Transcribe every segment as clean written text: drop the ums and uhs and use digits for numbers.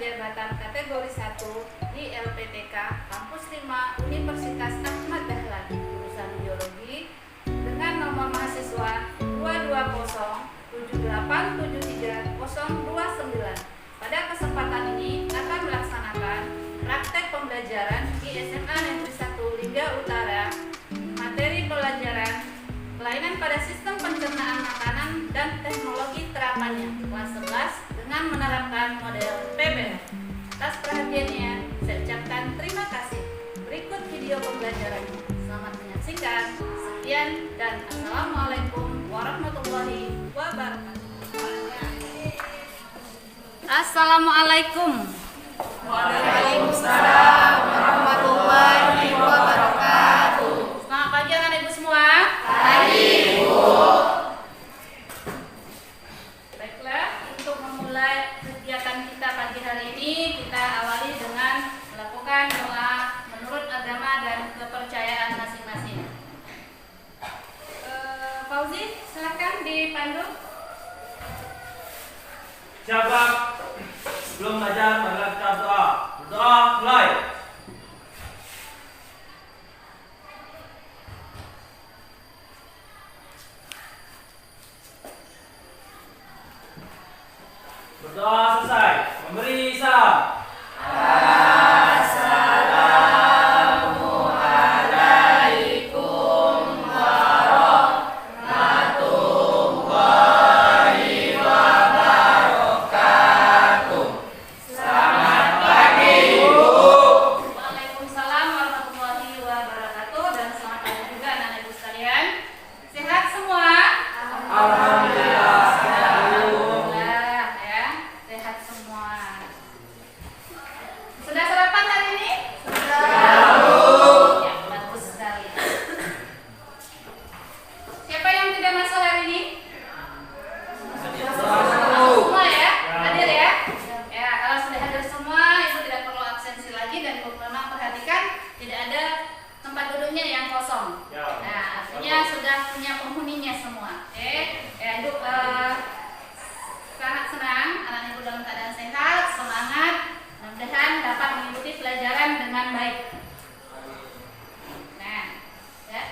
jabatan kategori 1 di LPTK Kampus 5 Universitas Ahmad Dahlan jurusan Biologi dengan nomor mahasiswa 22078730029. Pada kesempatan ini akan melaksanakan praktek pembelajaran di SMA Negeri 1 Lingga Utara, materi pelajaran kelainan pada sistem pencernaan makanan dan teknologi terapannya kelas 11 dengan menerapkan model PBL. Atas perhatiannya, saya ucapkan terima kasih. Berikut video pembelajarannya. Selamat menyaksikan. Sekian dan Assalamualaikum warahmatullahi wabarakatuh. Assalamualaikum. Waalaikumsalam warahmatullahi wabarakatuh. Selamat pagi anak ibu semua. Pagi, Bu. Baiklah, untuk memulai kegiatan kita pagi hari ini, kita awali dengan melakukan doa menurut agama dan kepercayaan masing-masing. Fauzi, silakan dipandu. Siapa? Sebelum belajar, marilah kita berdoa. Berdoa, mulai. Berdoa selesai. Memberi salam. Assalamualaikum warahmatullahi wabarakatuh. Selamat pagi, Bu. Waalaikumsalam warahmatullahi wabarakatuh dan selamat pagi juga anak-anak ibu sekalian. Sehat semua? Alhamdulillah. Alhamdulillah ya, sehat semua. Sudah sarapan hari ini? Sudah, Bu. Ya, bagus sekali. Siapa yang tidak masuk hari ini? Semua ya? Hadir ya? Ya, kalau sudah hadir semua, ibu tidak perlu absensi lagi dan ibu memang perhatikan tidak ada tempat duduknya yang kosong. Ya. Nah, artinya sudah punya penghuninya semua. Oke, ya ibu sangat senang anak ibu dalam keadaan sehat, semangat, mudah-mudahan dapat mengikuti pelajaran dengan baik. Nah, ya.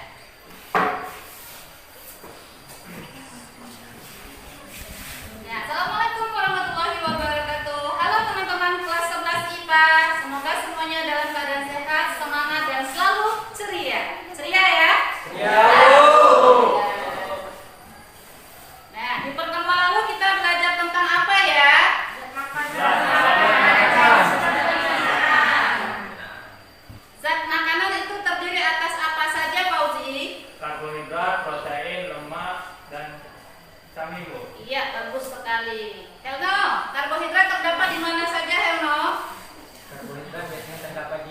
Ya, Assalamualaikum warahmatullahi wabarakatuh. Halo teman-teman kelas 11 IPA. Semoga semuanya dalam keadaan sehat, semangat dan selalu ceria. Ceria ya? Ya, Bu. Nah, di pertemuan lalu kita belajar tentang apa ya? Zat makanan itu terdiri atas apa saja, Fauzi? Karbohidrat, protein, lemak, dan vitamin, Bu. Iya, bagus sekali. Helno, karbohidrat terdapat di mana saja, Helno? Karbohidrat biasanya terdapat di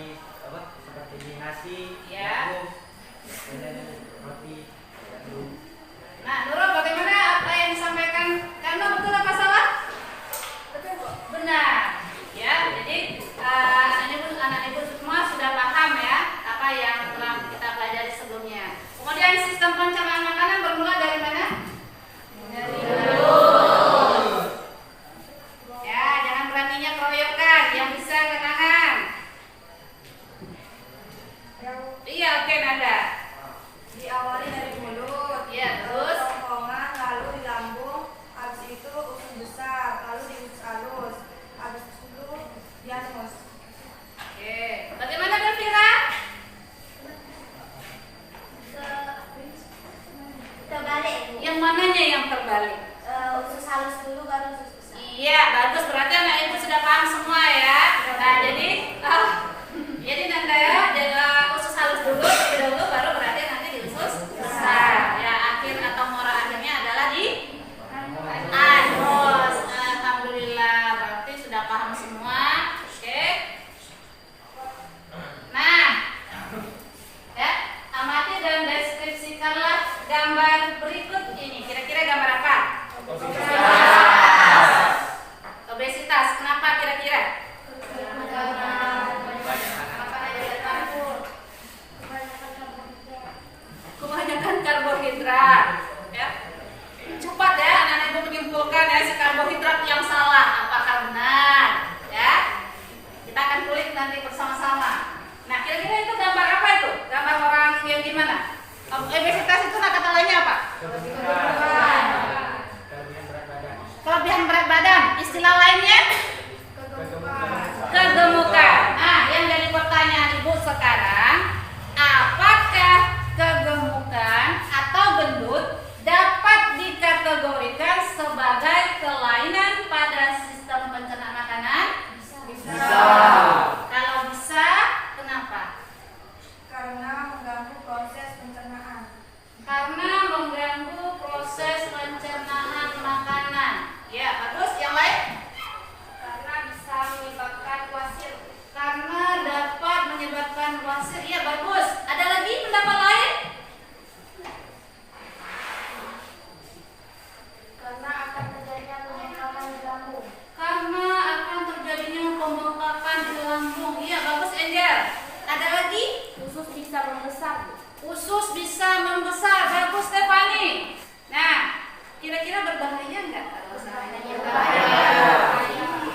Kira-kira berbahaya nggak kalau seandainya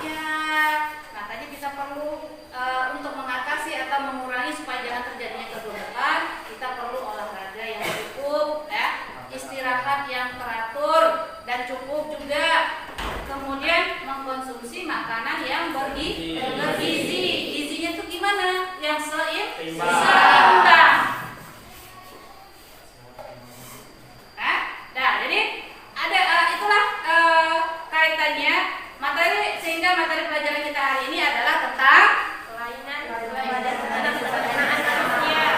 Iya. Makanya kita perlu untuk mengatasi atau mengurangi supaya jangan terjadinya kegemukan, kita perlu olahraga yang cukup, ya, istirahat yang teratur dan cukup juga. Kemudian mengkonsumsi makanan yang bergizi. Gizinya itu gimana? Yang seimbang. Nah, jadi ada itulah kaitannya materi, sehingga materi pelajaran kita hari ini adalah tentang kelainan pencernaan manusia.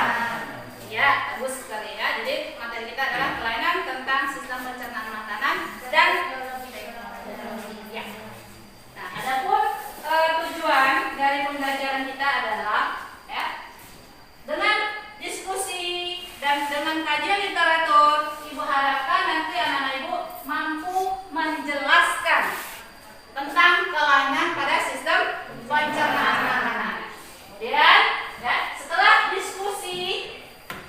Ya, bagus sekali ya. Jadi materi kita adalah kelainan tentang sistem pencernaan makanan dan ya. Nah, adapun tujuan dari pembelajaran kita adalah ya, dengan diskusi dan dengan kajian literatur, Ibu harapkan nanti anak-anak Ibu mampu menjelaskan tentang kelainan pada sistem pencernaan makanan. Kemudian, ya, setelah diskusi,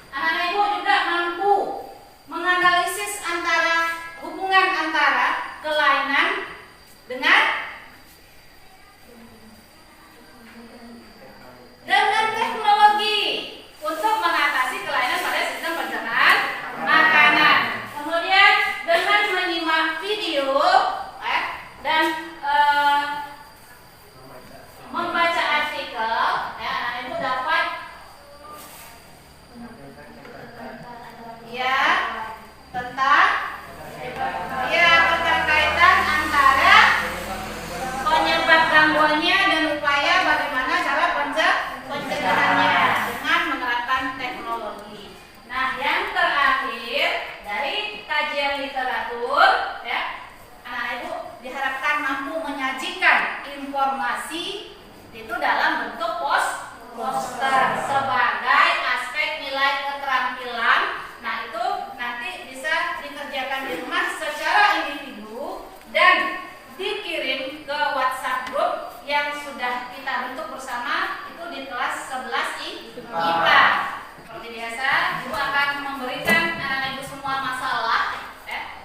anak-anak Ibu juga mampu menganalisis hubungan antara kelainan dengan teknologi untuk mengatasi kelainan pada sistem pencernaan makanan. Kemudian dengan menyimak video dan membaca artikel, ya, anak Ibu dapat ya tentang keterkaitan antara penyebab gangguannya dan upaya bagaimana cara pencegahannya dengan menerapkan teknologi. Nah, yang terakhir dari kajian literatur, ya, anak Ibu diharapkan mampu menyajikan informasi itu dalam bentuk poster sebagai aspek nilai keterampilan. Nah, itu nanti bisa dikerjakan di rumah secara individu dan dikirim ke WhatsApp group yang sudah kita bentuk bersama itu di kelas 11 IPA. Seperti biasa, Ibu akan memberikan anak-anak Ibu semua masalah, ya.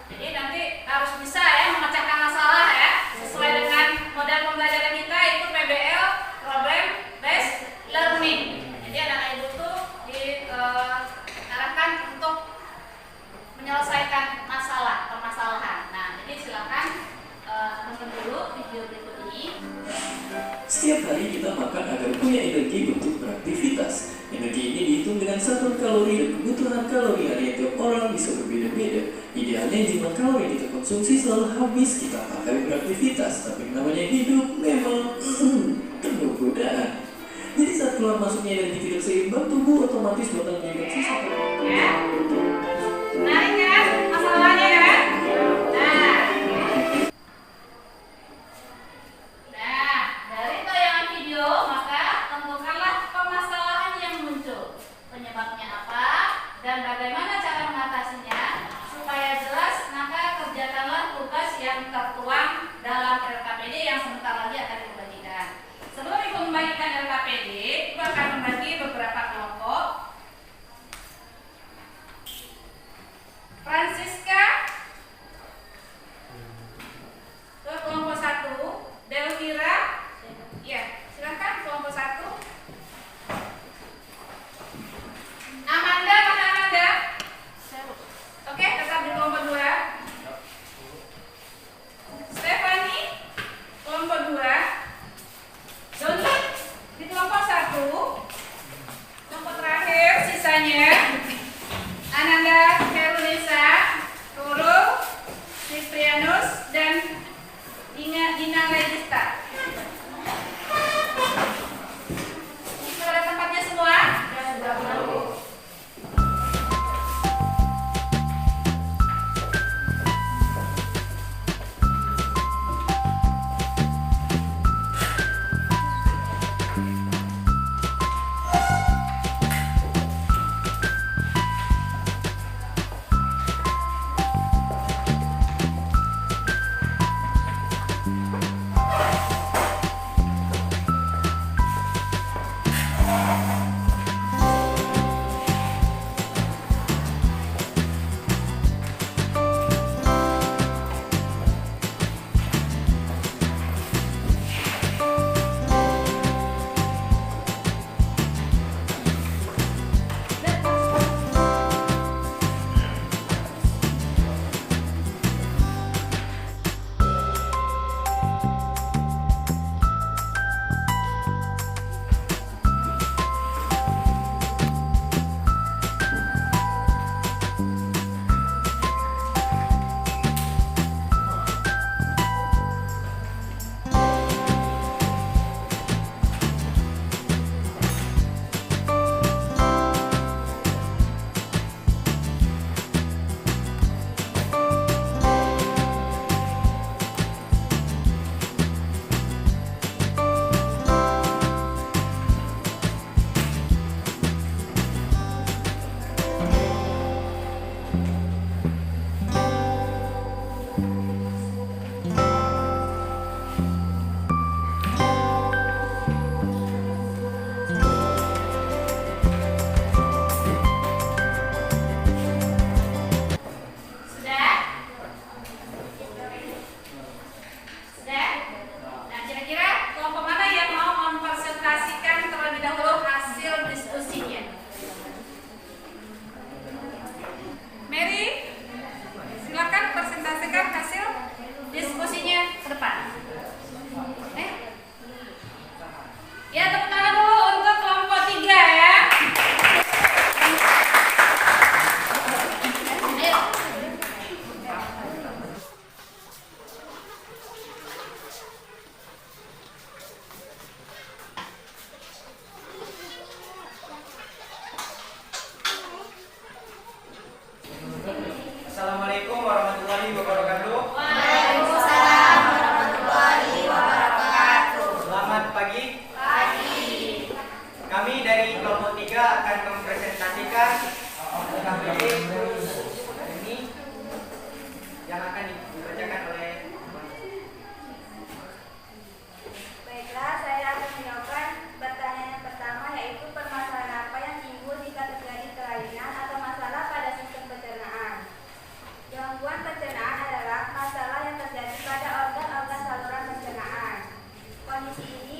Jadi nanti harus bisa ya memecahkan masalah ya, sesuai dengan model pembelajaran kita itu PBL, Problem Based Learning. Jadi anak-anak Ibu tuh diarahkan untuk menyelesaikan permasalahan. Nah, jadi silakan tonton dulu video berikut ini. Setiap hari kita makan agar punya energi untuk beraktivitas. Energi ini dihitung dengan satuan kalori dan kebutuhan kalori harian tiap orang bisa berbeda-beda. Idealnya jumlah kalori yang kita konsumsi selalu habis kita pakai beraktivitas. Tapi namanya hidup memang penuh godaan. Jadi saat keluar masuknya energi tidak seimbang, tubuh otomatis bakal menjadi sisa. Ya, menarik kan masalahnya kan? Nah, dari tayangan video maka tentukanlah permasalahan yang muncul, penyebabnya apa dan bagaimana cara mengatasinya supaya jelas. Maka kerjakanlah tugas yang tertuang dalam LKPD yang sebentar lagi akan dibagikan. Sebelum Ibu membagikan LKPD, Ibu akan membagi beberapa kelompok.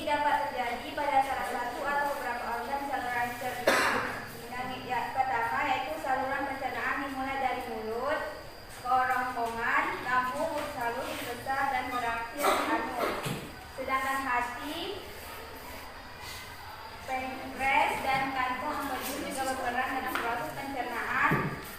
dapat terjadi pada salah satu atau beberapa organ saluran cerna. Yang pertama yaitu saluran pencernaan dimulai dari mulut, kerongkongan, lambung, urus halus, besar, dan berakhir di anus. Sedangkan hati, pankreas, dan kantong empedu juga berperan dalam proses pencernaan,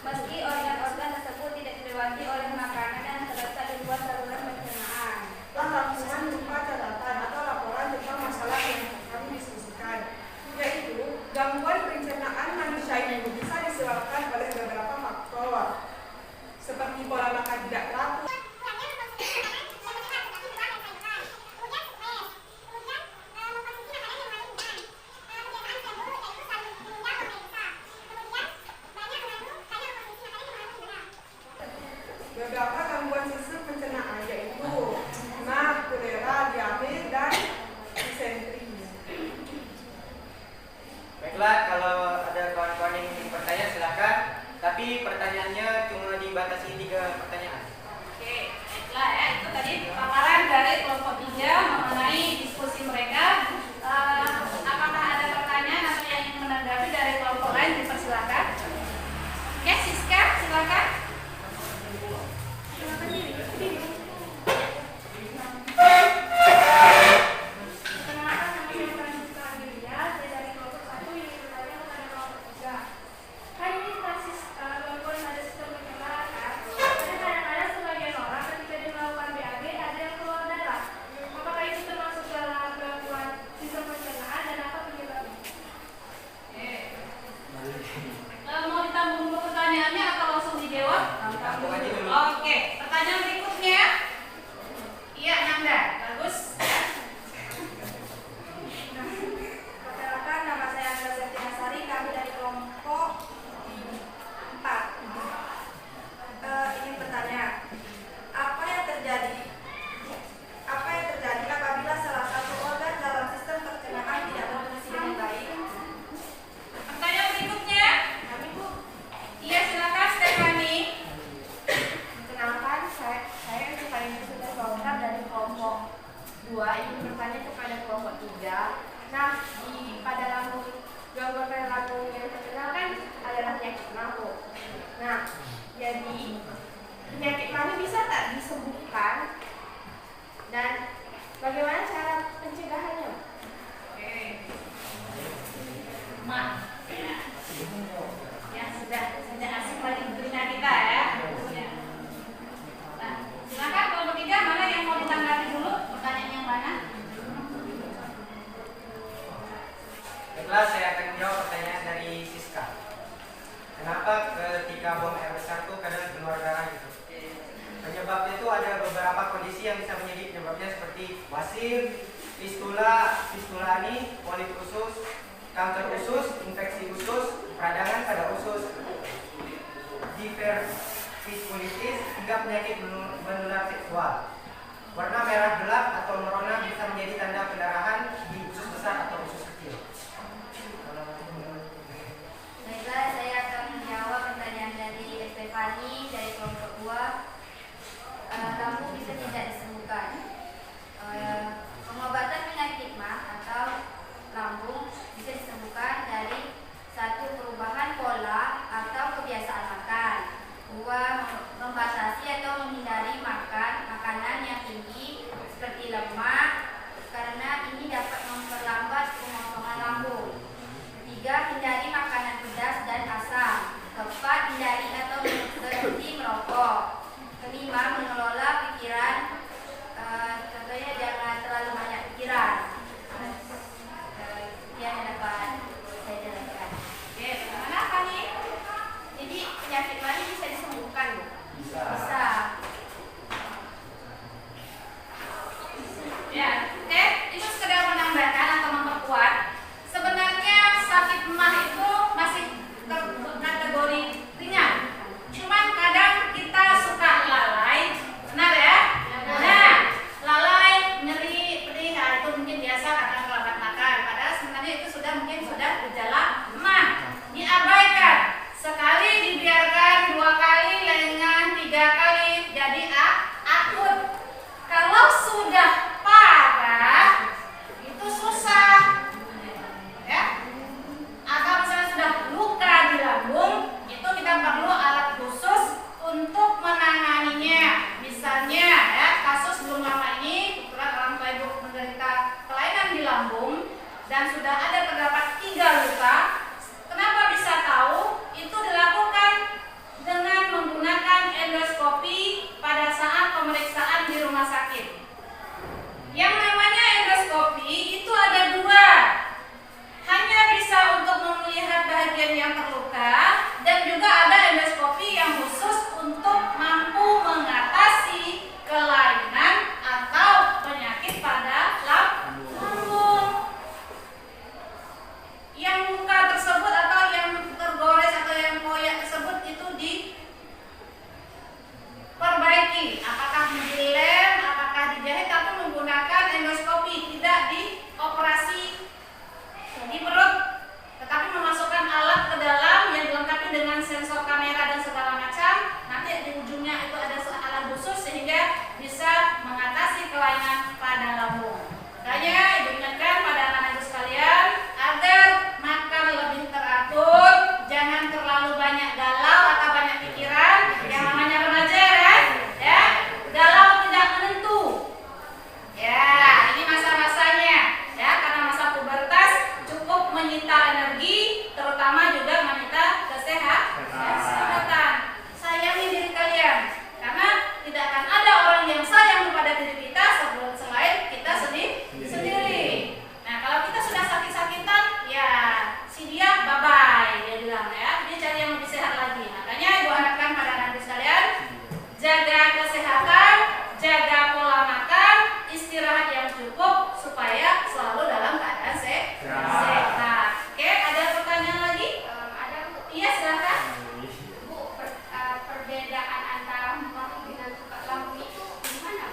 meski organ-organ tersebut tidak dilewati oleh makanan dan terletak di luar saluran pencernaan. Rangkuman berupa catatan atau laporan tentang masalah yang kami diskusikan, yaitu gangguan pencernaan manusia ini bisa disebabkan oleh beberapa faktor, seperti pola makan tidak teratur, beberapa gangguan sistem pencernaan yaitu mah, kolera, diare, dan disentri. Baiklah, kalau ada kawan-kawan yang ingin bertanya silakan. Tapi pertanyaannya cuma dibatasi 3 pertanyaan. Oke, baiklah ya. Itu tadi paparan dari kelompok 3 mengenai diskusi mereka. Apakah ada pertanyaan atau yang ingin menanggapi dari kelompok lain, dipersilakan. Oke, Siska, silakan. Perkenalkan, nama saya Francisca Amelia, saya dari kelompok 1 yang bertanya kepada kelompok 3. Kan ini basis gangguan pada sistem pencernaan kan? Tapi kadang-kadang sebagian orang ketika dia melakukan BAB ada yang keluar darah. Apakah itu termasuk dalam gangguan sistem pencernaan dan apa penyebabnya? Mau ditambung dulu pertanyaannya atau langsung dijawab? Ditambung aja dulu. Oke, pertanyaan berikutnya. Iya, Nanda. Bagus. Perkenalkan, nama saya Angga Septina Sari, kami dari kelompok 4. Ingin bertanya, apa yang terjadi apabila salah satu organ dalam sistem pencernaan tidak berfungsi dengan baik? Pertanyaan berikutnya. Kami Bu, Iya, silakan Stefani. perkenalkan, saya Stephanie sudah Bongkar dari kelompok 2 ingin bertanya kepada kelompok 3. Nah, pada lambung, gangguan pada lambung yang terkenal kan adalah penyakit mah. Nah, jadi penyakit mah ini bisa tak disembuhkan dan bagaimana cara pencegahannya? Oke. Mak. Ya, sudah asik lagi di telinga kita ya. Ya. Nah, silakan kelompok 3 mana yang mau ditanggapi dulu? Pertanyaan yang mana? Baiklah, saya akan menjawab pertanyaan dari Siska. Kenapa ketika buang air besar itu kadang keluar darah gitu? Penyebabnya itu ada beberapa kondisi yang bisa menjadi penyebabnya seperti wasir, fistula ini, polip usus, kanker usus, infeksi usus, peradangan pada usus, divertikulitis, hingga penyakit menular seksual. Warna merah gelap atau merona bisa menjadi tanda pendarahan di usus besar atau usus kecil. Baiklah, saya akan menjawab pertanyaan dari Stephanie dari kelompok 2. Lambung bisa tidak disembuhkan. Pengobatan penyakit mah atau lambung bisa disembuhkan dari 1. Perubahan pola atau kebiasaan makan. 2. Membatasi atau menghindari makan makanan yang tinggi seperti lemak karena dan sudah ada terdapat 3 luka. Kenapa bisa tahu? Itu dilakukan dengan menggunakan endoskopi pada saat pemeriksaan di rumah sakit. Yang namanya endoskopi itu ada 2. Hanya bisa untuk melihat bagian yang terluka, dan juga ada endoskopi yang khusus untuk mampu mengatasi kelainan atau penyakit pada lambung. Yang luka tersebut atau yang tergores atau yang koyak tersebut itu diperbaiki, apakah dilem, apakah dijahit, tapi menggunakan endoskopi, tidak dioperasi di perut, tetapi memasukkan alat ke dalam yang dilengkapi dengan sensor kamera dan segala macam. Nanti di ujungnya itu ada alat khusus sehingga bisa mengatasi kelainan pada lambung. Makanya diingatkan pada anak-anak ibu sekalian agar makan lebih teratur, jangan terlalu banyak galau atau banyak pikiran. Yang namanya remaja kan, ya, galau tidak menentu. Ya, ini masa-masanya, ya, karena masa pubertas cukup menyita energi, terutama juga menyita kesehatan. Sayangi diri kalian, karena tidak akan ada orang yang sayang kepada diri kita selain kita sendiri. Nah, kalau kita sudah sakit-sakitan, ya si dia bye-bye, dia bilang, ya, dia cari yang lebih sehat lagi. Makanya ibu harapkan pada anak sekalian, jaga kesehatan, jaga pola makan, istirahat yang cukup supaya selalu dalam keadaan sehat. Oke, ada pertanyaan lagi? Ada Bu. Iya, silakan. Bu, perbedaan antara emah dengan tukak lambung itu gimana?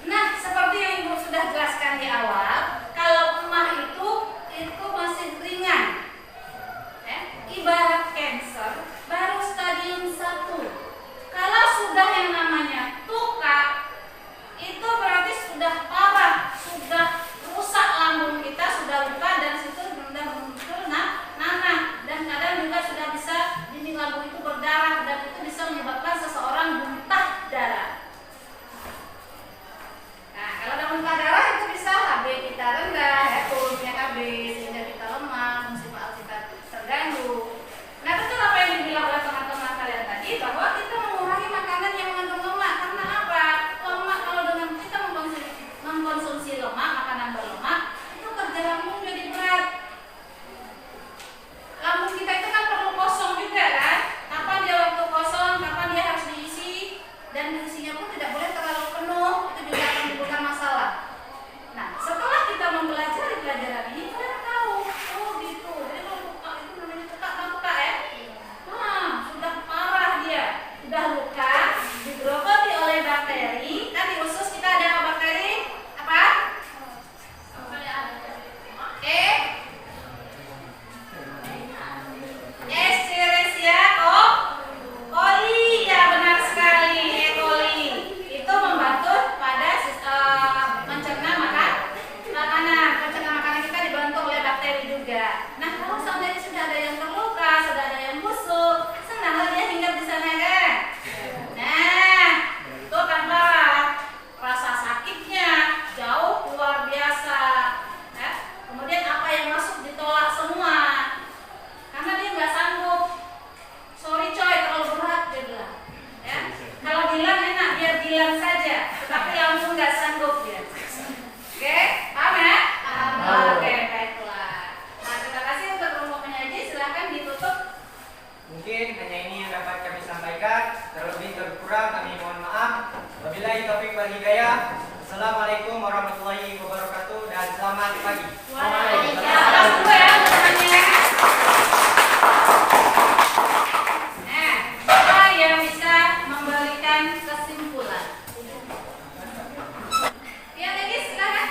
Nah, seperti yang ibu sudah jelaskan di awal, kalau emah itu masih ringan. Ibarat cancer baru stadium 1. Kalau sudah yang namanya tukak, itu berarti sudah parah, sudah rusak lambung kita, sudah luka, dan situ sudah muncul nanah, dan kadang juga sudah bisa dinding lambung itu berdarah, dan itu bisa menyebabkan seseorang muntah darah. Nah, kalau ada muntah darah itu bisa HB kita rendah, ya, turunnya HB sehingga kita lemah, fungsi paru kita terganggu. Nah, betul apa yang dibilang oleh teman-teman kalian tadi, bahwa kita mengurangi makanan yang mengandung lemak. Karena apa? Lemak, kalau dengan kita mengkonsumsi lemak, makanan berlemak, itu kerja lambung jadi berat. Lambung kita itu kan perlu kosong juga kan? Kapan dia waktu kosong, kapan dia harus diisi, dan diisinya pun tidak boleh terlalu penuh, itu juga akan menimbulkan masalah. Nah, setelah kita mempelajari pelajaran ini, kita tahu, oh gitu, jadi kalau luka itu namanya tukak ya. Nah, sudah parah dia, sudah luka, digerogoti oleh bakteri. Kan di usus kita ada bakteri apa? Escherichia coli, ya benar sekali, E. coli itu membantu pada mencerna makanan. Pencerna makanan kita dibantu oleh bakteri juga. Nah, kalau seandainya sudah ada yang terluka, sudah ada yang busuk, senanglah dia hinggap di sana kan? Nah, itu kan parah. Rasa sakitnya jauh luar biasa. Ya. Kemudian apa yang masuk ditolak semua. Karena dia nggak sanggup. Sorry coy, terlalu berat dia bilang. Ya. Kalau bilang enak, biar bilang saja. Tetapi lambung nggak sanggup dia. Oke, paham ya? Oke, baiklah. Nah, terima kasih untuk kelompok penyaji. Silahkan ditutup. Mungkin hanya ini yang dapat kami sampaikan. Terlebih terkurang kami mohon maaf. Wabillahi taufiq wal hidayah. Assalamualaikum warahmatullahi wabarakatuh dan selamat pagi. Waalaikumsalam. Dulu ya temannya. Nah, siapa yang bisa memberikan kesimpulan? Ya, lagi silakan.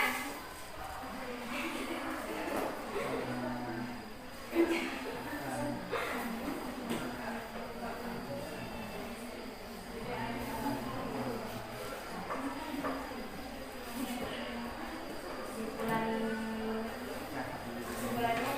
Kesimpulannya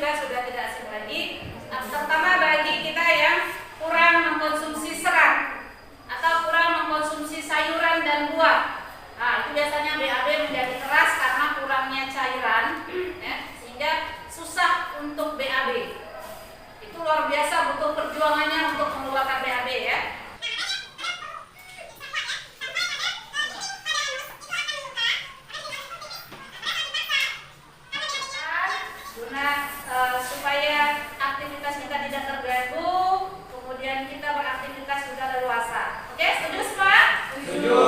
juga sudah tidak asing lagi, terutama bagi kita yang kurang mengkonsumsi serat atau kurang mengkonsumsi sayuran dan buah. Nah, itu biasanya BAB menjadi keras karena kurangnya cairan, ya, sehingga susah untuk BAB. Itu luar biasa butuh perjuangannya untuk mengeluarkan BAB ya. Supaya aktivitas kita tidak terganggu, kemudian kita beraktivitas juga leluasa. Oke, setuju semua? Setuju.